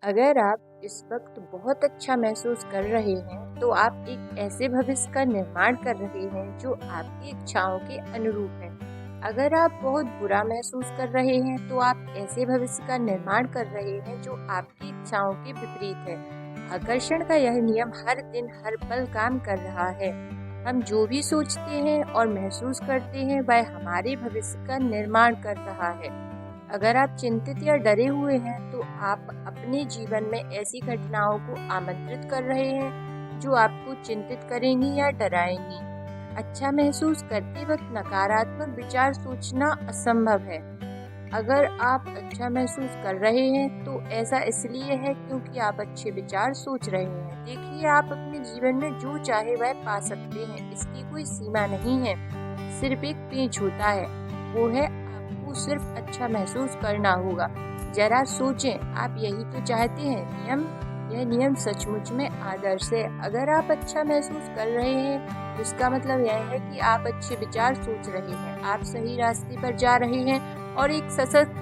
अगर आप इस वक्त बहुत अच्छा महसूस कर रहे हैं, तो आप एक ऐसे भविष्य का निर्माण कर रहे हैं जो आपकी इच्छाओं के अनुरूप है। अगर आप बहुत बुरा महसूस कर रहे हैं, तो आप ऐसे भविष्य का निर्माण कर रहे हैं जो आपकी इच्छाओं के विपरीत है। आकर्षण का यह नियम हर दिन हर पल काम कर रहा है। हम जो भी सोचते हैं और महसूस करते हैं, वह हमारे भविष्य का निर्माण कर रहा है। अगर आप चिंतित या डरे हुए हैं, तो आप अपने जीवन में ऐसी घटनाओं को आमंत्रित कर रहे हैं जो आपको चिंतित करेंगी या डराएंगी। अच्छा महसूस करते वक्त नकारात्मक विचार सोचना असंभव है। अगर आप अच्छा महसूस कर रहे हैं, तो ऐसा इसलिए है क्योंकि आप अच्छे विचार सोच रहे हैं। देखिए, आप अपने जीवन में जो चाहे वह पा सकते हैं। इसकी कोई सीमा नहीं है, सिर्फ एक पेंच होता है। वो है, आपको सिर्फ अच्छा महसूस करना होगा। जरा सोचें, आप यही तो चाहते हैं। यह नियम सचमुच में आदर्श है। अगर आप अच्छा महसूस कर रहे हैं, तो इसका मतलब यह है कि आप अच्छे विचार सोच रहे हैं, आप सही रास्ते पर जा रहे हैं और एक सशक्त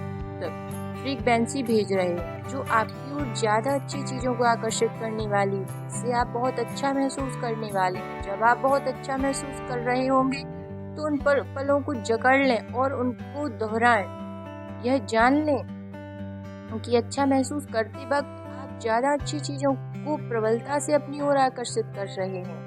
फ्रीक्वेंसी भेज रहे हैं जो आपकी ओर ज्यादा अच्छी चीजों को आकर्षित करने वाली है। इससे आप बहुत अच्छा महसूस करने वाले हैं। जब आप बहुत अच्छा महसूस कर रहे होंगे, तो उन पलों को जकड़ लें और उनको दोहराएं। यह जान लें कि अच्छा महसूस करते वक्त आप ज्यादा अच्छी चीजों को प्रबलता से अपनी ओर आकर्षित कर रहे हैं।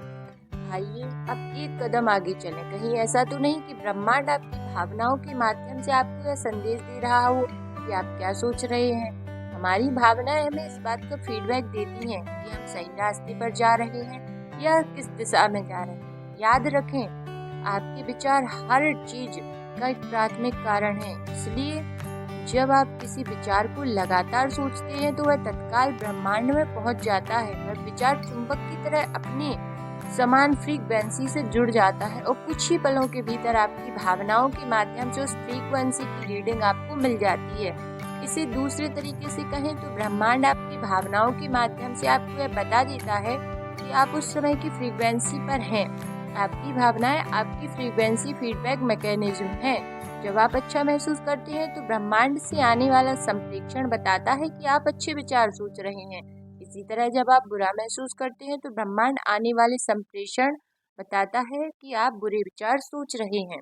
आइए अब एक कदम आगे चलें। कहीं ऐसा तो नहीं कि ब्रह्मांड आपकी भावनाओं के माध्यम से आपको यह संदेश दे रहा हो कि आप क्या सोच रहे हैं। हमारी भावनाएं हमें इस बात का फीडबैक देती हैं कि हम सही रास्ते पर जा रहे हैं या किस दिशा में जा रहे हैं। याद रखें, आपके विचार हर चीज का एक प्राथमिक कारण है। इसलिए जब आप किसी विचार को लगातार सोचते हैं, तो वह तत्काल ब्रह्मांड में पहुंच जाता है। वह विचार चुंबक की तरह अपने समान फ्रीक्वेंसी से जुड़ जाता है और कुछ ही पलों के भीतर आपकी भावनाओं के माध्यम से उस फ्रीक्वेंसी की रीडिंग आपको मिल जाती है। इसे दूसरे तरीके से कहें तो ब्रह्मांड आपकी भावनाओं के माध्यम से आपको यह बता देता है कि आप उस समय की फ्रीक्वेंसी पर हैं। आपकी भावनाएं आपकी फ्रीक्वेंसी फीडबैक मैकेनिज्म है। जब आप अच्छा महसूस करते हैं, तो ब्रह्मांड से आने वाला संप्रेषण बताता है कि आप अच्छे विचार सोच रहे हैं। इसी तरह जब आप बुरा महसूस करते हैं, तो ब्रह्मांड आने वाले संप्रेषण बताता है कि आप बुरे विचार सोच रहे हैं।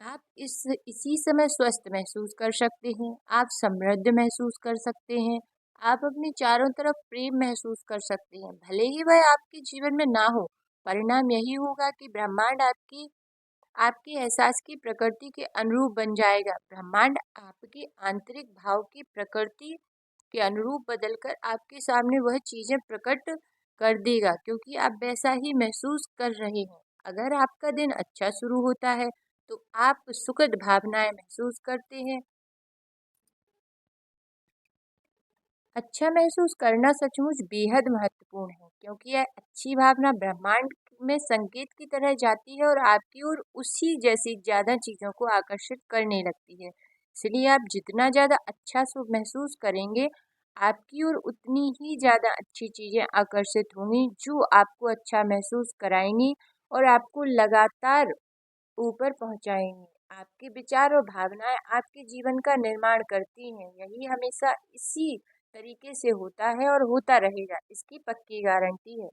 आप इसी समय स्वस्थ महसूस कर सकते हैं, आप समृद्ध महसूस कर सकते हैं, आप अपने चारों तरफ प्रेम महसूस कर सकते हैं। भले ही वह आपके जीवन में ना हो, परिणाम यही होगा कि ब्रह्मांड आपके एहसास की प्रकृति के अनुरूप बन जाएगा। ब्रह्मांड आपके आंतरिक भाव की प्रकृति के अनुरूप बदलकर आपके सामने वह चीजें प्रकट कर देगा, क्योंकि आप वैसा ही महसूस कर रहे हैं। अगर आपका दिन अच्छा शुरू होता है, तो आप सुखद भावनाएं महसूस करते हैं। अच्छा महसूस करना सचमुच बेहद महत्वपूर्ण है, क्योंकि यह अच्छी भावना ब्रह्मांड में संकेत की तरह जाती है और आपकी ओर उसी जैसी ज्यादा चीजों को आकर्षित करने लगती है। इसलिए आप जितना ज्यादा अच्छा महसूस करेंगे, आपकी ओर उतनी ही ज्यादा अच्छी चीजें आकर्षित होंगी जो आपको अच्छा महसूस कराएंगी और आपको लगातार ऊपर पहुंचाएंगी। आपके विचार और भावनाएं आपके जीवन का निर्माण करती हैं। यही हमेशा इसी तरीके से होता है और होता रहेगा, इसकी पक्की गारंटी है।